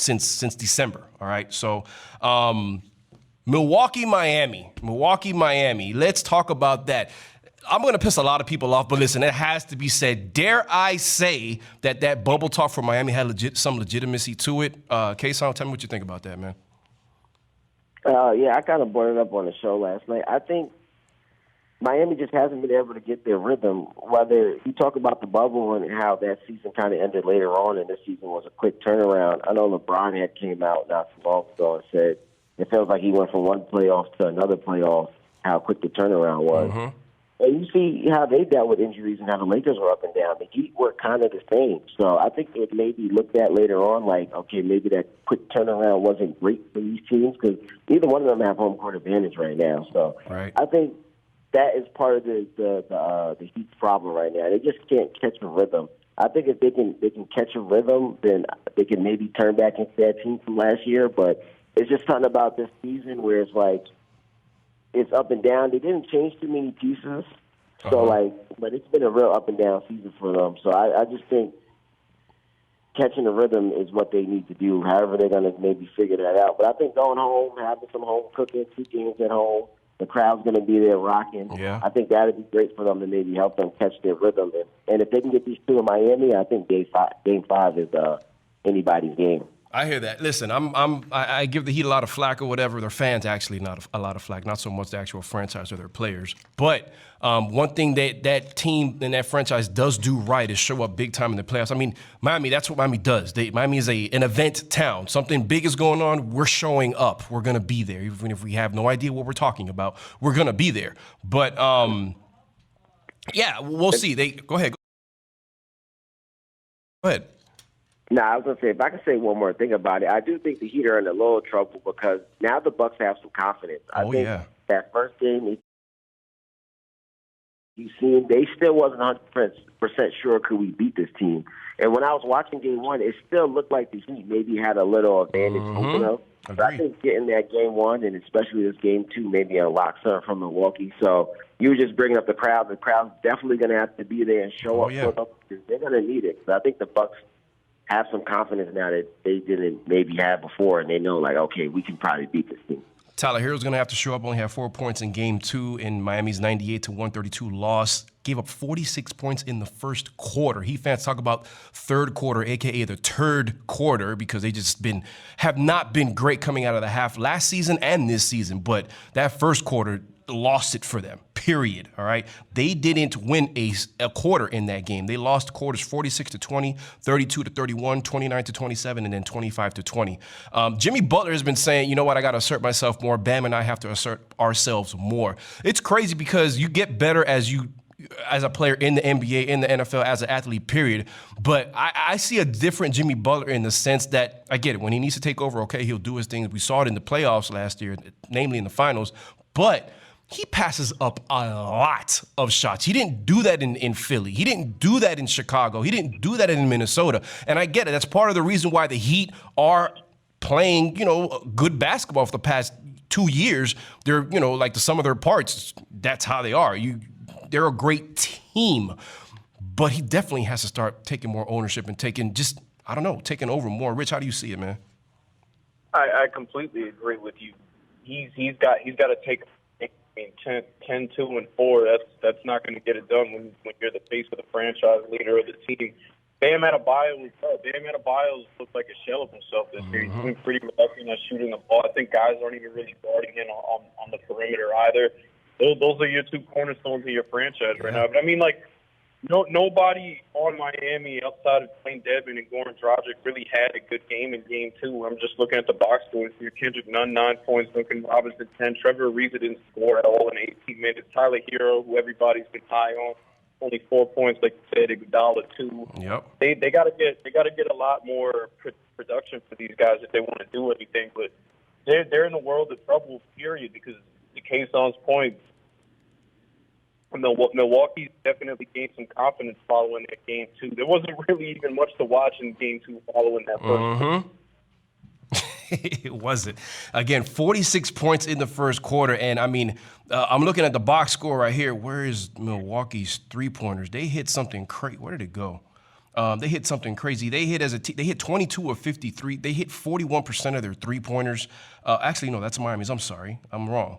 since December. All right, so Milwaukee, Miami. Let's talk about that. I'm going to piss a lot of people off, but listen, it has to be said. Dare I say that bubble talk for Miami had some legitimacy to it? Kason, tell me what you think about that, man. Yeah, I kind of brought it up on the show last night. I think Miami just hasn't been able to get their rhythm. Whether you talk about the bubble and how that season kind of ended later on, and this season was a quick turnaround. I know LeBron had came out not too long ago and said it feels like he went from one playoff to another playoff, how quick the turnaround was. Mm-hmm. And you see how they dealt with injuries and how the Lakers were up and down. The Heat were kind of the same. So I think it may be looked at later on like, okay, maybe that quick turnaround wasn't great for these teams because neither one of them have home court advantage right now. So right. I think that is part of the Heat's problem right now. They just can't catch a rhythm. I think if they can catch a rhythm, then they can maybe turn back into that team from last year. But it's just something about this season where it's like, it's up and down. They didn't change too many pieces. So, but it's been a real up and down season for them. So I just think catching the rhythm is what they need to do. However, they're going to maybe figure that out. But I think going home, having some home cooking, 2 games at home, the crowd's going to be there rocking. Yeah. I think that would be great for them to maybe help them catch their rhythm. And if they can get these 2 in Miami, I think Game 5 is anybody's game. I hear that. Listen, I give the Heat a lot of flack or whatever. Their fans actually not a lot of flack, not so much the actual franchise or their players. But one thing that team and that franchise does do right is show up big time in the playoffs. I mean, Miami, that's what Miami does. Miami is an event town. Something big is going on, we're showing up. We're going to be there. Even if we have no idea what we're talking about, we're going to be there. But, yeah, we'll see. Go ahead. Go ahead. No, I was going to say, if I could say one more thing about it, I do think the Heat are in a little trouble because now the Bucks have some confidence. I think that first game, you seen, they still wasn't 100% sure could we beat this team. And when I was watching Game 1, it still looked like the Heat maybe had a little advantage over them. So I think getting that Game 1 and especially this Game 2 maybe unlocks something from Milwaukee. So you were just bringing up the crowd. The crowd's definitely going to have to be there and show up for them because they're going to need it. So I think the Bucks have some confidence now that they didn't maybe have before, and they know, like, okay, we can probably beat this team. Tyler Hero's going to have to show up, only have 4 points in Game 2 in Miami's 98-132 loss. Gave up 46 points in the first quarter. Heat fans talk about third quarter, a.k.a. the turd quarter, because they just have not been great coming out of the half last season and this season. But that first quarter lost it for them, period, all right? They didn't win a quarter in that game. They lost quarters 46-20, 32-31, 29-27, and then 25-20. Jimmy Butler has been saying, you know what, I got to assert myself more. Bam and I have to assert ourselves more. It's crazy because you get better as a player in the NBA, in the NFL, as an athlete, period. But I see a different Jimmy Butler in the sense that, I get it, when he needs to take over, okay, he'll do his things. We saw it in the playoffs last year, namely in the finals. But he passes up a lot of shots. He didn't do that in Philly. He didn't do that in Chicago. He didn't do that in Minnesota. And I get it. That's part of the reason why the Heat are playing, good basketball for the past 2 years. They're, like the sum of their parts. That's how they are. They're a great team. But he definitely has to start taking more ownership and taking over more. Rich, how do you see it, man? I completely agree with you. He's got to take 10, 2, and 4. That's not going to get it done when you're the face of the franchise, leader of the team. Bam Adebayo looked like a shell of himself this year. He's been pretty reluctant at shooting the ball. I think guys aren't even really guarding him on the perimeter either. Those are your 2 cornerstones of your franchise right now. But I mean, nobody on Miami outside of Dwayne Dedmon and Goran Dragic really had a good game in Game 2. I'm just looking at the box scores here. Kendrick Nunn, 9 points. Duncan Robinson, 10. Trevor Ariza didn't score at all in 18 minutes. Tyler Hero, who everybody's been high on, only 4 points, like you said. Iguodala, 2. Yep. They got to get a lot more production for these guys if they want to do anything. But they're in a world of trouble, period, because to Kason's point, Milwaukee's definitely gained some confidence following that Game 2. There wasn't really even much to watch in Game 2 following that first. It wasn't. Again, 46 points in the first quarter. And, I mean, I'm looking at the box score right here. Where is Milwaukee's three-pointers? They hit something crazy. Where did it go? They hit something crazy. They hit as a team. They hit 22 of 53. They hit 41% of their three-pointers. Actually, no, that's Miami's. I'm sorry. I'm wrong.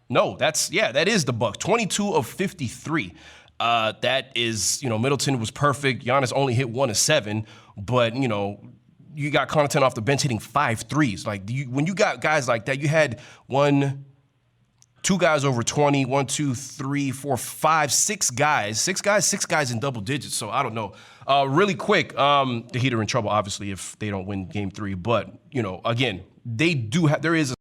No, that is the Bucks. 22 of 53. That is, Middleton was perfect. Giannis only hit 1 of 7, but, you got Connaughton off the bench hitting 5 threes. Like, when you got guys like that, you had 2 guys over 20, 1, 2, 3, 4, 5, 6 guys. 6 guys in double digits. So I don't know. Really quick, the Heat are in trouble, obviously, if they don't win game 3. But, again, they do have, there is a